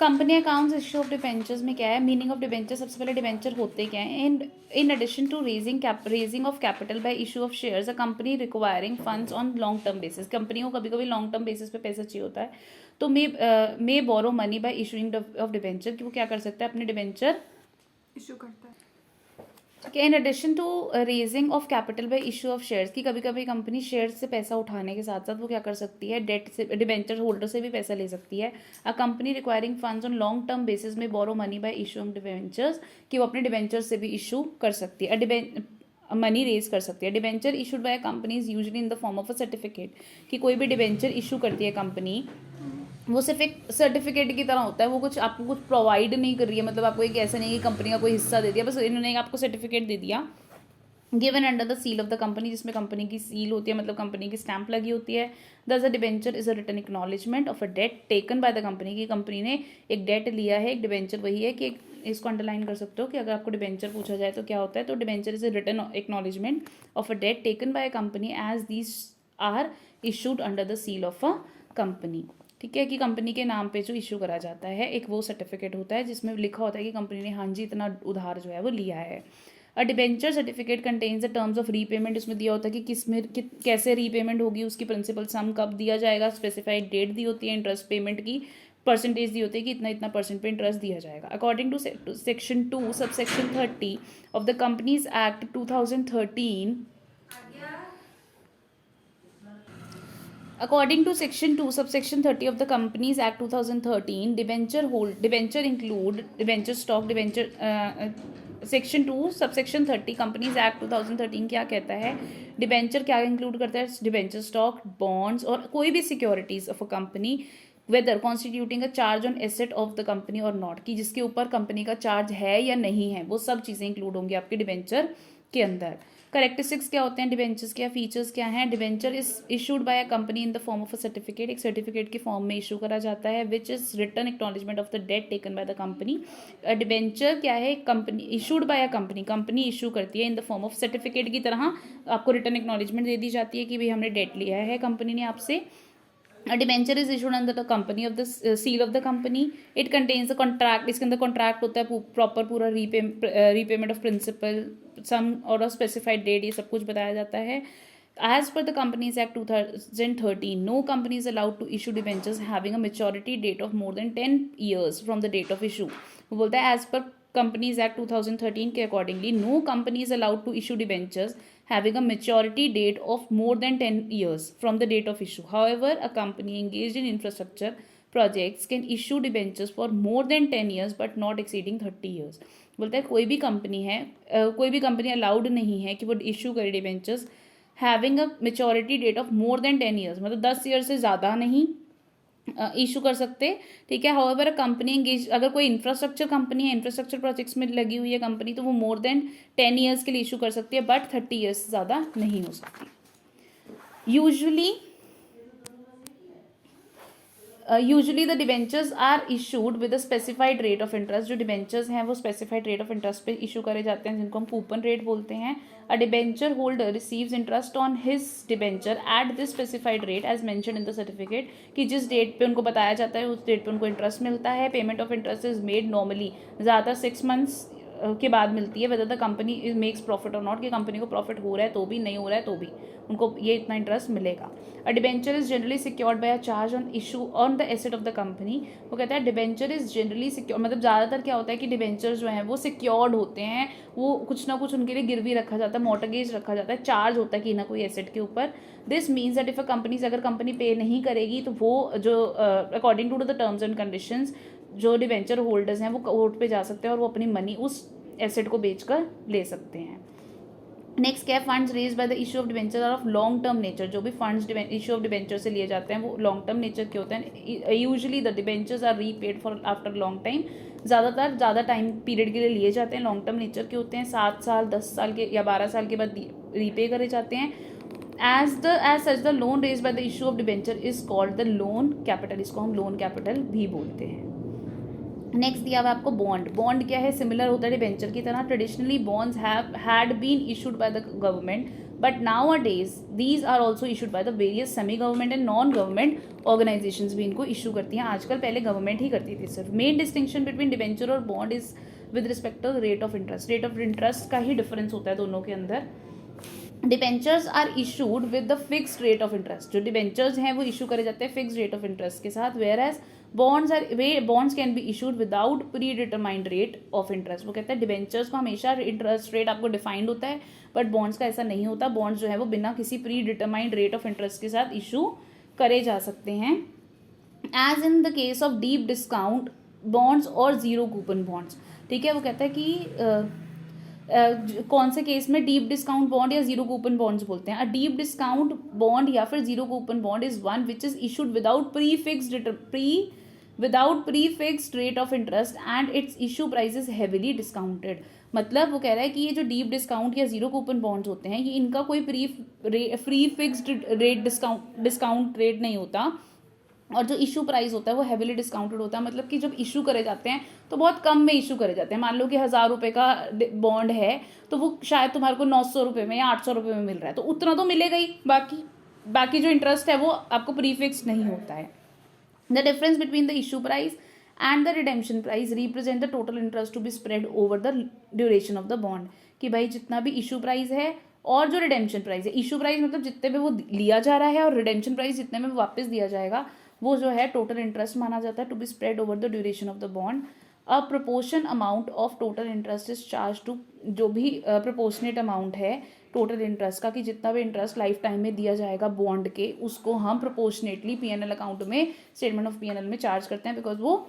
Company accounts issue of debentures में क्या है, मीनिंग ऑफ डिबेंचर, सबसे पहले डिबेंचर होते क्या है। In addition to raising of capital by issue of shares, a company requiring funds on long term basis, company को कभी कभी लॉन्ग टर्म बेसिस पे पैसा चाहिए होता है, तो may borrow money by issuing of debenture, कि वो क्या कर सकता है, अपने डिबेंचर इशू करता है। In addition to raising of capital by issue of shares, की कभी कभी कंपनी शेयर्स से पैसा उठाने के साथ साथ वो क्या कर सकती है, डेट से, डिबेंचर होल्डर से भी पैसा ले सकती है। A company requiring funds on long term basis में borrow money by issue of debentures, कि वो अपने डिबेंचर से भी इशू कर सकती है, मनी रेज कर सकती है। Debenture issued by companies usually in the form of a certificate, कि कोई भी डिबेंचर इशू करती है कंपनी, वो सिर्फ एक सर्टिफिकेट की तरह होता है, वो कुछ आपको कुछ प्रोवाइड नहीं कर रही है, मतलब आपको एक ऐसा नहीं कि कंपनी का कोई हिस्सा दे दिया, बस इन्होंने आपको सर्टिफिकेट दे दिया given under the seal of the company, जिसमें कंपनी की सील होती है, मतलब कंपनी की स्टैंप लगी होती है। Thus a debenture is a written acknowledgement of a debt taken by the company, की कंपनी ने एक डेट लिया है, एक डिबेंचर वही है कि इसको अंडरलाइन कर सकते हो कि अगर आपको डिबेंचर पूछा जाए तो क्या होता है, तो debenture is a written acknowledgement of a debt taken by a company as these are issued under the seal of a company. ठीक है, कि कंपनी के नाम पे जो इशू करा जाता है, एक वो सर्टिफिकेट होता है जिसमें लिखा होता है कि कंपनी ने हाँ जी इतना उधार जो है वो लिया है। अ debenture certificate contains the terms of repayment, उसमें दिया होता है कि किस में कैसे रीपेमेंट होगी, उसकी प्रिंसिपल सम कब दिया जाएगा, स्पेसिफाइड डेट दी होती है, इंटरेस्ट पेमेंट की परसेंटेज दी होती है कि इतना इतना परसेंट पे इंटरेस्ट दिया जाएगा। According to section 2 sub section 30 of the companies act 2013, according to section 2 subsection 30 of the companies act 2013, debenture include debenture stock debenture section 2 subsection 30 companies act 2013 क्या कहता है, डिबेंचर क्या इंक्लूड करता है, डिबेंचर स्टॉक, बॉन्ड्स और कोई भी securities of a company weather constituting a charge on asset of the company और नॉट, की जिसके ऊपर कंपनी का चार्ज है या नहीं है, वो सब चीज़ें इंक्लूड होंगी आपके डिबेंचर के अंदर। करेक्टरिस्टिक्स क्या होते हैं डिबेंचर्स के, फीचर्स क्या हैं, debenture is issued by a company in the form of a certificate, एक सर्टिफिकेट के फॉर्म में इशू करा जाता है, which is written acknowledgement of the debt taken by the company. Debenture क्या है, company issued by a company, company issue करती है in the form of certificate की तरह, आपको रिटन एक्नॉलेजमेंट दे दी जाती है कि भाई हमने डेट लिया है कंपनी ने आपसे। A debenture is issued under the company of the seal of the company. It contains the contract, इसके अंदर कॉन्ट्रैक्ट होता है प्रॉपर पूरा रीपेमेंट ऑफ प्रिंसिपल सम और अ स्पेसिफाइड डेट, ये सब कुछ बताया जाता है। As per the Companies Act 2013, no company is allowed to issue debentures having a maturity date of more than 10 years from the date of issue. वो बोलता है as per Companies Act 2013 के accordingly, no company is allowed to issue debentures having a maturity date of more than 10 years from the date of issue. However, a company engaged in infrastructure projects can issue debentures for more than 10 years but not exceeding 30 years. बोलता है कोई भी company है, कोई भी company allowed नहीं है कि वो इशू करे debentures having a maturity date of more than 10 years, मतलब 10 ईयर से ज़्यादा नहीं इशू कर सकते। ठीक है, हाउएवर कंपनी एंगेज, अगर कोई इंफ्रास्ट्रक्चर कंपनी है, इंफ्रास्ट्रक्चर प्रोजेक्ट्स में लगी हुई है कंपनी, तो वो मोर देन 10 ईयर्स के लिए इशू कर सकती है, बट 30 ईयर्स से ज़्यादा नहीं हो सकती। Usually the debentures are issued with a specified rate of interest, जो डिबेंचर्स हैं वो स्पेसिफाइड रेट ऑफ इंटरेस्ट पे इशू करे जाते हैं, जिनको हम कूपन रेट बोलते हैं। A debenture holder receives interest on his debenture at this specified rate as mention in the certificate, कि जिस डेट पे उनको बताया जाता है उस डेट पे उनको इंटरेस्ट मिलता है। Payment of interest is made normally, ज़्यादातर 6 मंथ्स के बाद मिलती है, whether the company is makes profit और नॉट, कि कंपनी को प्रॉफिट हो रहा है तो भी, नहीं हो रहा है तो भी उनको ये इतना इंटरेस्ट मिलेगा। अ debenture is generally secured by a charge on issue on the asset of the company. वो कहता है डिबेंचर इज जनरली सिक्योर, मतलब ज़्यादातर क्या होता है कि डिबेंचर जो हैं वो सिक्योर्ड होते हैं, वो कुछ ना कुछ उनके लिए गिरवी रखा जाता है, मॉर्टगेज रखा जाता है, चार्ज होता है कि ना कोई एसेट के ऊपर। This means that if a company, अगर कंपनी पे नहीं करेगी तो वो जो according to the terms and conditions, जो डिबेंचर होल्डर्स हैं वो कोर्ट पे जा सकते हैं और वो अपनी मनी उस एसेट को बेचकर ले सकते हैं। नेक्स्ट क्या है, funds raise by the issue of debenture are of long term nature, जो भी फंड्स इशू ऑफ डिबेंचर से लिए जाते हैं वो लॉन्ग टर्म नेचर के होते हैं। Usually the debentures are repaid for after long time, ज़्यादातर ज़्यादा टाइम पीरियड के लिए लिए जाते हैं, लॉन्ग टर्म नेचर के होते हैं, 7 साल 10 साल के या 12 साल के बाद रीपे करे जाते हैं। As such the loan raised by the issue of debenture is called the loan capital, इसको हम लोन कैपिटल भी बोलते हैं। नेक्स्ट दिया हुआ आपको बॉन्ड। बॉन्ड क्या है, सिमिलर होता है डिबेंचर की तरह। Traditionally bonds had been issued by the government but nowadays these are also issued by the various semi government and non government organisations भी इनको इशू करती हैं आजकल, पहले गवर्नमेंट ही करती थी सिर्फ. मेन डिस्टिंक्शन बिटवीन डिबेंचर और bond is with respect to rate of interest. Rate of interest का ही डिफरेंस होता है दोनों के अंदर. Debentures are issued with the fixed rate of interest. जो डिबेंचर्स हैं वो इशू करे जाते हैं फिक्स्ड रेट ऑफ इंटरेस्ट के साथ, whereas bonds can be issued without predetermined rate of interest. वो कहते हैं डिबेंचर्स को हमेशा इंटरेस्ट रेट आपको डिफाइंड होता है, बट बॉन्ड्स का ऐसा नहीं होता. बॉन्ड्स जो है वो बिना किसी predetermined rate of interest के साथ इशू करे जा सकते हैं. As in the case of deep discount bonds और जीरो कूपन बॉन्ड्स. ठीक है, वो कहता है कि कौन से केस में डीप डिस्काउंट बॉन्ड या जीरो कूपन बॉन्ड्स बोलते हैं. अ डीप डिस्काउंट बॉन्ड या फिर zero coupon bond is one which is issued without pre fixed rate of interest and it's issue price is heavily discounted. मतलब वो कह रहा है कि ये जो डीप डिस्काउंट या जीरो कूपन बॉन्ड्स होते हैं ये इनका कोई pre fixed rate discount rate नहीं होता, और जो इशू प्राइस होता है वो हेविली डिस्काउंटेड होता है. मतलब कि जब इशू करे जाते हैं तो बहुत कम में इशू करे जाते हैं. मान लो कि 1000 रुपये का बॉन्ड है तो वो शायद तुम्हारे को 900 रुपये में या 800 रुपये में मिल रहा है, तो उतना तो मिलेगा ही. बाकी जो इंटरेस्ट है वो आपको प्रीफिक्स नहीं होता है. The difference between the issue price and the redemption price represent the total interest to be spread over the duration of the bond. कि भाई जितना भी इशू प्राइस है और जो रिडेम्पशन प्राइस है, इशू प्राइस मतलब जितने में वो लिया जा रहा है और रिडेम्पशन प्राइस जितने में वापस दिया जाएगा, वो जो है टोटल इंटरेस्ट माना जाता है to be spread over the duration of the bond. A proportion amount of total interest is charge to. जो भी प्रोपोर्शनेट अमाउंट है टोटल इंटरेस्ट का, कि जितना भी इंटरेस्ट लाइफ टाइम में दिया जाएगा बॉन्ड के, उसको हम प्रोपोर्शनेटली पीएनएल अकाउंट में, स्टेटमेंट ऑफ पीएनएल में चार्ज करते हैं, बिकॉज वो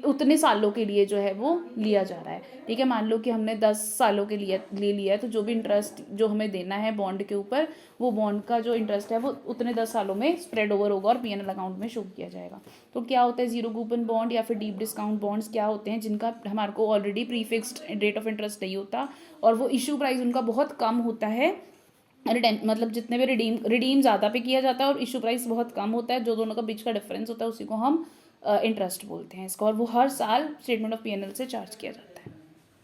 उतने सालों के लिए जो है वो लिया जा रहा है. ठीक है, मान लो कि हमने 10 सालों के लिए ले लिया है, तो जो भी इंटरेस्ट जो हमें देना है बॉन्ड के ऊपर, वो बॉन्ड का जो इंटरेस्ट है वो उतने 10 सालों में स्प्रेड ओवर होगा और पीएनएल अकाउंट में शो किया जाएगा. तो क्या होता है जीरो कूपन बॉन्ड या फिर डीप डिस्काउंट बॉन्ड्स, क्या होते हैं जिनका हमारे को already prefixed rate of interest नहीं होता और वो इशू प्राइस उनका बहुत कम होता है. मतलब जितने भी रिडीम ज़्यादा पे किया जाता है और इशू प्राइस बहुत कम होता है, जो दोनों का बीच का डिफरेंस होता है उसी को हम इंटरेस्ट बोलते हैं इसको, और वो हर साल स्टेटमेंट ऑफ पीएनएल से चार्ज किया जाता है.